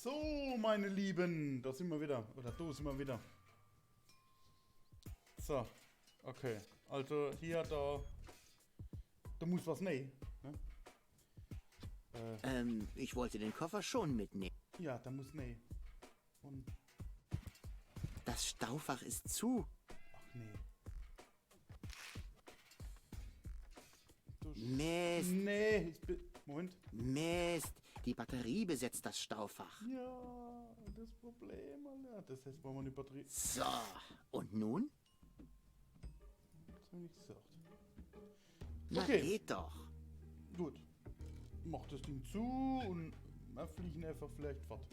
So, meine Lieben, da sind wir wieder. Oder da sind wir wieder. So, okay. Also hier, da muss was nehmen. Ne? Ich wollte den Koffer schon mitnehmen. Ja, da muss nehmen. Und, Das Staufach ist zu. ach nee. Mist, Nee, Moment. Mist. Die Batterie besetzt das Staufach. Ja, das Problem, Alter. Das heißt, wollen wir nicht Batterie. So, und nun? Das habe ich nicht gesagt. Na, Okay. geht doch. Gut. Mach das Ding zu und wir fliegen einfach vielleicht fort.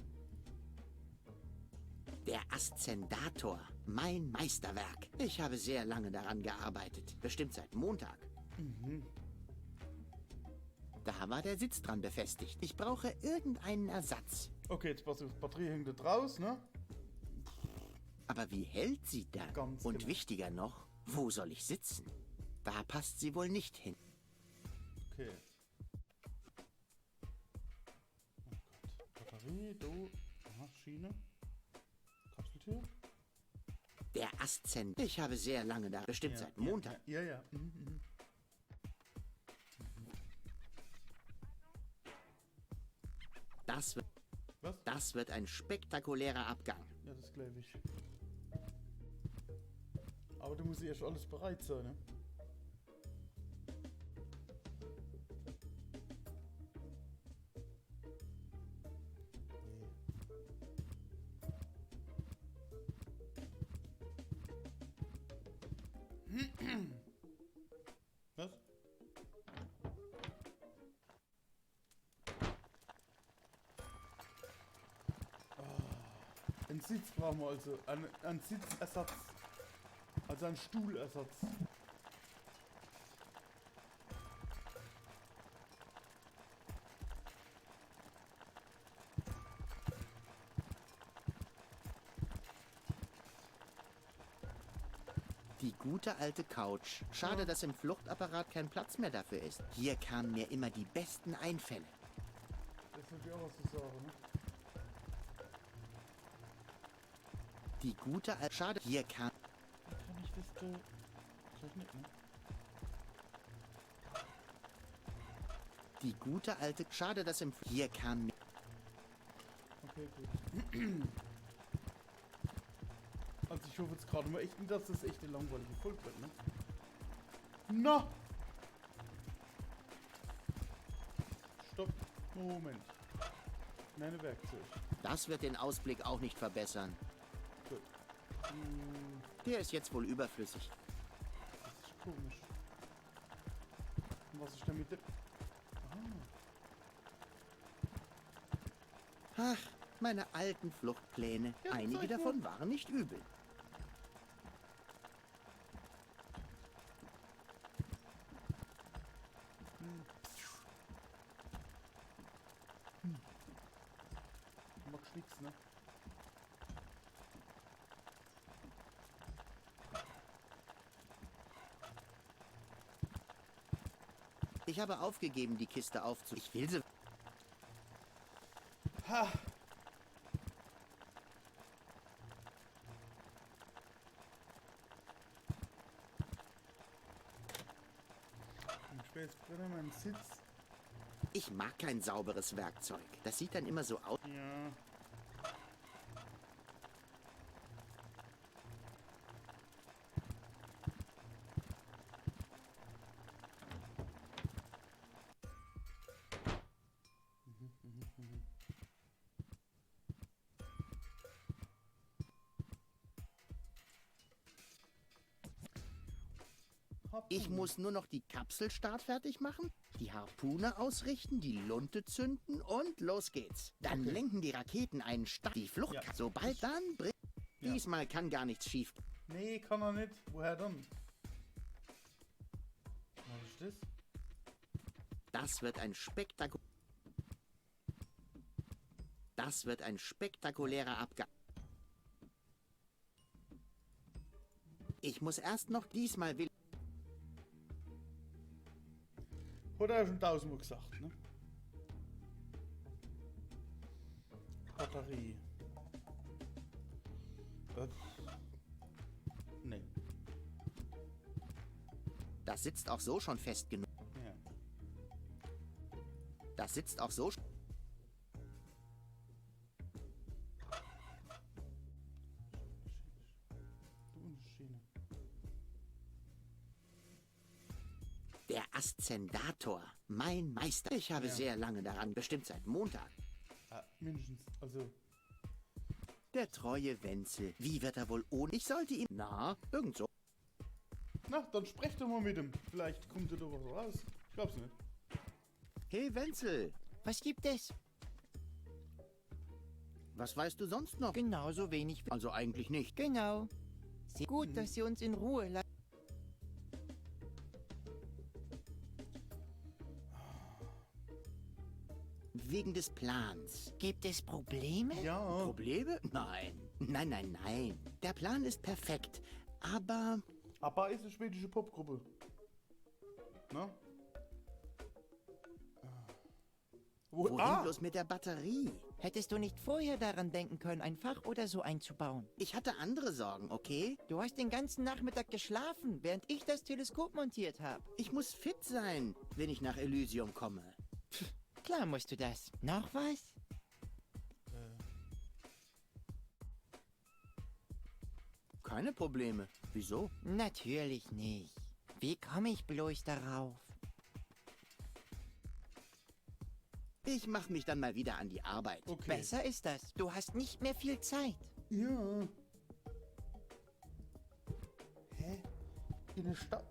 Der Aszendator, mein Meisterwerk. Ich habe sehr lange daran gearbeitet. Bestimmt seit Montag. Da war der Sitz dran befestigt. Ich brauche irgendeinen Ersatz. Okay, jetzt pass auf, Batterie hängt da draus, ne? Aber wie hält sie dann? Ganz Und genau. wichtiger noch, wo soll ich sitzen? Da passt sie wohl nicht hin. Okay. Oh Gott. Batterie, du. Aha, Schiene. Kapseltür. Der Aszend. Ich habe sehr lange da. Bestimmt seit Montag. Ja. Das Was? wird ein spektakulärer Abgang. Ja, das glaube ich. Aber du musst erst alles bereit sein, ne? Was? Ein Sitz brauchen wir also. Ein Sitzersatz. Also ein Stuhlersatz. Die gute alte Couch. Schade, dass im Fluchtapparat kein Platz mehr dafür ist. Hier kamen mir immer die besten Einfälle. Das ist natürlich auch was zu sagen, ne? Die gute alte... Schade, hier kam... Kann ich das da... Vielleicht nicht, ne? Die gute alte... Schade, dass im... Hier kam mir... Okay, gut. Also ich hoffe jetzt gerade mal echt nicht, dass das echt eine langweilige Folge wird, ne? Na! Stopp. Moment. Meine Werkzeug. Das wird den Ausblick auch nicht verbessern. Gut. Der ist jetzt wohl überflüssig. Das ist komisch. Und was ist damit? Ach, meine alten Fluchtpläne. Ja, Einige zeig mal. davon waren nicht übel. Magst nix, ne? Ich habe aufgegeben, die Kiste Ich will sie... Ha! Und später drin mein Sitz. Ich mag kein sauberes Werkzeug. Das sieht dann immer so aus. Ja. Ich muss nur noch die Kapselstart fertig machen, die Harpune ausrichten, die Lunte zünden und los geht's. Dann Okay. lenken die Raketen einen Start. Die Flucht. Ja. Sobald dann... Ja. Diesmal kann gar nichts schief. Nee, kann er nicht. Woher dann? Was ist das? Das wird ein spektakulärer Abgang. Ich muss erst noch diesmal will. Hat er schon tausendmal gesagt, ne? Batterie. Das. Nee. Das sitzt auch so schon fest genug. Ja. Das sitzt auch so. Du und die Schiene. Der Aszendator. Mein Meister. Ich habe Ja. sehr lange daran, bestimmt seit Montag. Ah, mindestens. Also. Der treue Wenzel. Wie wird er wohl ohne? Ich sollte ihn... Na, irgend so. Na, dann sprech doch mal mit ihm. Vielleicht kommt er doch was raus. Ich glaub's nicht. Hey Wenzel, Was gibt es? was weißt du sonst noch? Genauso wenig. Also eigentlich nicht. Genau. Sehr gut, dass Sie uns in Ruhe lassen. Wegen des Plans. Gibt es Probleme? Ja. Probleme? Nein. Nein, nein, nein. Der Plan ist perfekt. Aber ABBA ist eine schwedische Popgruppe. Na? wohin bloß mit der Batterie? Hättest du nicht vorher daran denken können, ein Fach oder so einzubauen? Ich hatte andere Sorgen, okay? Du hast den ganzen Nachmittag geschlafen, während ich das Teleskop montiert habe. Ich muss fit sein, wenn ich nach Elysium komme. Klar musst du das. Noch was? Keine Probleme. Wieso? Natürlich nicht. Wie komme ich bloß darauf? Ich mach mich dann mal wieder an die Arbeit. Okay. Besser ist das. Du hast nicht mehr viel Zeit. Ja. Hä? In der Stadt?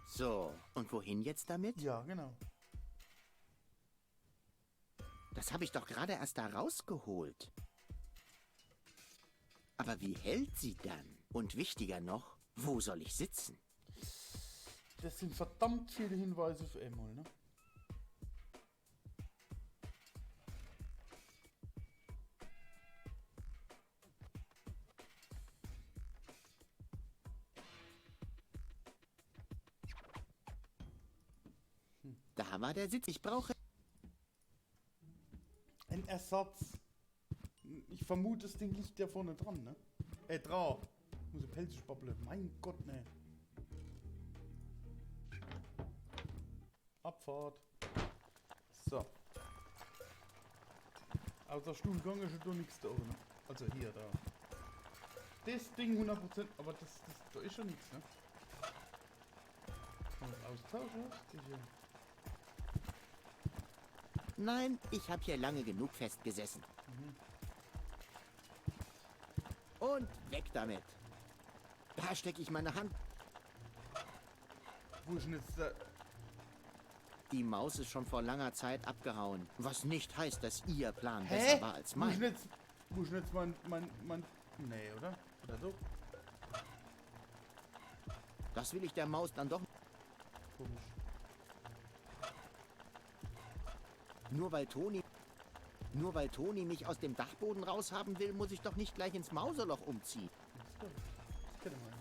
So, und wohin jetzt damit? Ja, genau. Das habe ich doch gerade erst da rausgeholt. Aber wie hält sie dann? Und wichtiger noch, wo soll ich sitzen? Das sind verdammt viele Hinweise für einmal, ne? Da war der Sitz. Ich brauche... Ein Ersatz. Ich vermute, das Ding liegt ja vorne dran, ne? Drauf. Muss ein Pelz spappeln. Mein Gott, ne. Abfahrt. So. Außer Stuhlgang ist ja doch nichts da, ne? Also hier, da. Das Ding 100%, aber da ist schon nichts, ne? Kann man das austauschen? Sicher. Nein, ich habe hier lange genug festgesessen. Und weg damit. Da stecke ich meine Hand. Wo ist denn jetzt der... Die Maus ist schon vor langer Zeit abgehauen. Was nicht heißt, dass ihr Plan Hä? besser war als Wo ist denn mein. jetzt... Wo ist denn jetzt mein... Nee, oder? Oder so? Das will ich der Maus dann doch. Komisch. Nur weil Toni mich aus dem Dachboden raushaben will, muss ich doch nicht gleich ins Mauserloch umziehen. Das kann ich mal.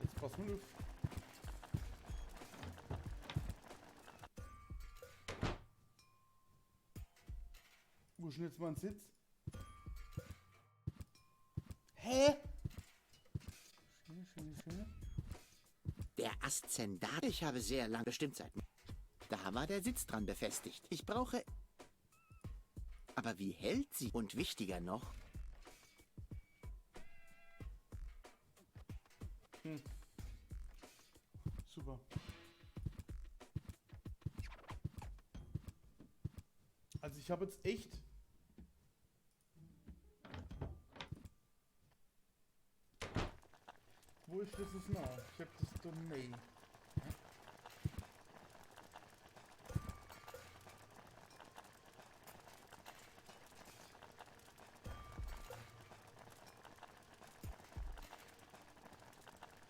Jetzt pass mal auf. Wo ist denn jetzt mein Sitz? Hä? Schön. Der Aszendator. Ich habe sehr lange, bestimmt seit... Da war der Sitz dran befestigt. Ich brauche... Aber wie hält sie? Und wichtiger noch... Super. Also ich habe jetzt echt... Wo ist das jetzt noch? Ich habe das Domain.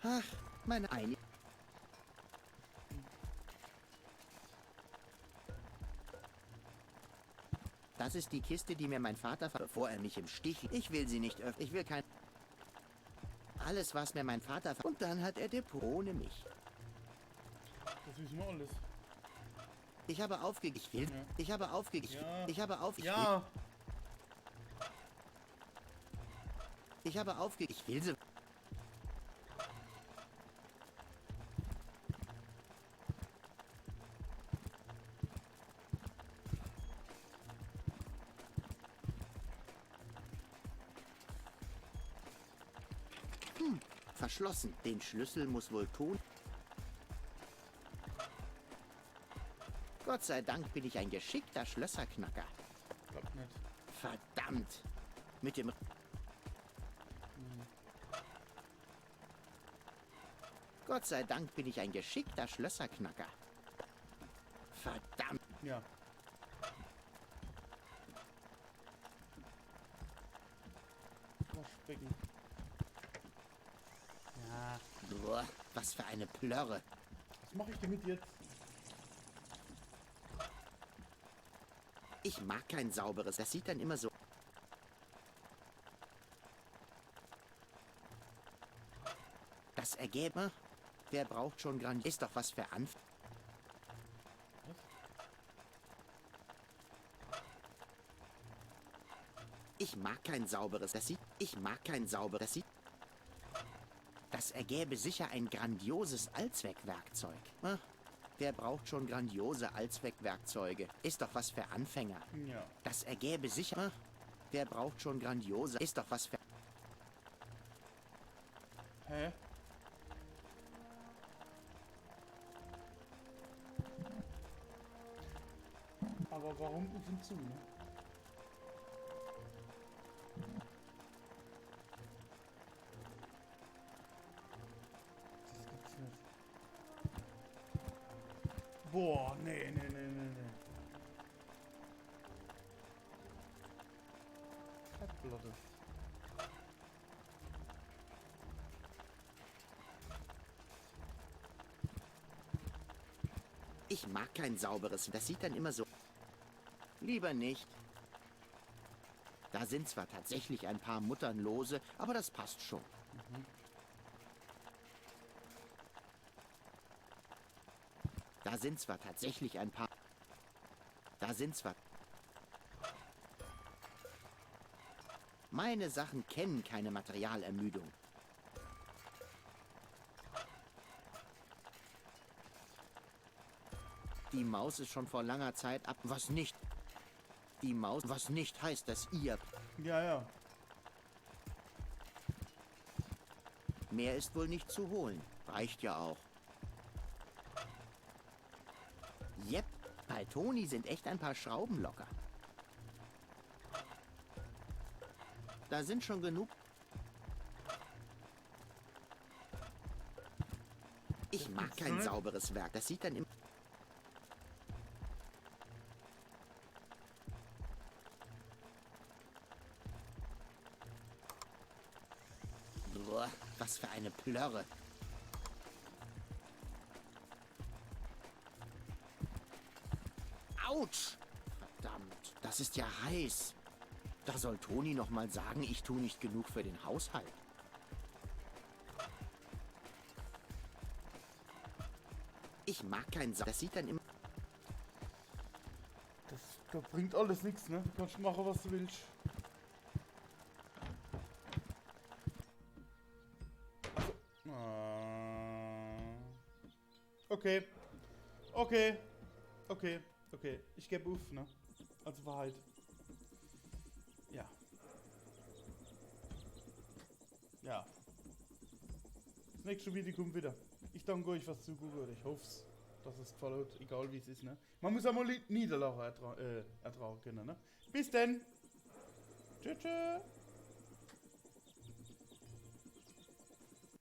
Ach, meine eine. Das ist die Kiste, die mir mein Vater bevor er mich im Stich. Ich will sie nicht öffnen. Ich will kein. Alles, was mir mein Vater. Und dann hat er Depot ohne mich. Das wissen wir alles. Ich habe aufgegeben. Ich will. Ja. Ich habe aufgegeben. Ja. Ich habe auf. Ja. Ich habe aufgegeben. Ich will sie. Verschlossen. Den Schlüssel muss wohl tun. Gott sei Dank bin ich ein geschickter Schlösserknacker. Klappt nicht. Verdammt. Mit dem... Gott sei Dank bin ich ein geschickter Schlösserknacker. Verdammt. Ja. Waschbecken. Ja. Boah, was für eine Plörre. Was mache ich damit jetzt? Ich mag kein sauberes. Das sieht dann immer so... Das Ergebnis... Wer braucht schon Grand... Ist doch was für Anf... Ich mag kein sauberes. Das sieht... Ich mag kein sauberes. Das sieht... Das ergäbe sicher ein grandioses Allzweckwerkzeug. Ach, wer braucht schon grandiose Allzweckwerkzeuge? Ist doch was für Anfänger. Ja. Das ergäbe sicher... Ach, wer braucht schon grandiose... Ist doch was für... Hä? Aber warum sind zu, ne? Das gibt's nicht. Boah, nee. Fettblottes. Ich mag kein sauberes. Das sieht dann immer so... Lieber nicht. Da sind zwar tatsächlich ein paar Mutternlose, aber das passt schon. Da sind zwar tatsächlich ein paar... Da sind zwar... Meine Sachen kennen keine Materialermüdung. Die Maus ist schon vor langer Zeit ab... Was nicht? Die Maus... Was nicht heißt, dass ihr... Ja. Mehr ist wohl nicht zu holen. Reicht ja auch. Jep, bei Toni sind echt ein paar Schrauben locker. Da sind schon genug... Ich mag kein sauberes Werk. Das sieht dann im... Boah, was für eine Plörre. Autsch! Verdammt, das ist ja heiß. Da soll Toni noch mal sagen, ich tue nicht genug für den Haushalt. Ich mag kein Sa... Das sieht dann immer... Das bringt alles nichts, ne? Du kannst machen, was du willst. Okay. Ich gebe auf, ne? Also Wahrheit. Ja. Das nächste Video kommt wieder. Ich danke euch fürs Zugucken. Ich hoffe, dass es gefallen hat, egal wie es ist, ne? Man muss einmal Niederlagen ertragen können, ne? Bis denn. Tschüss.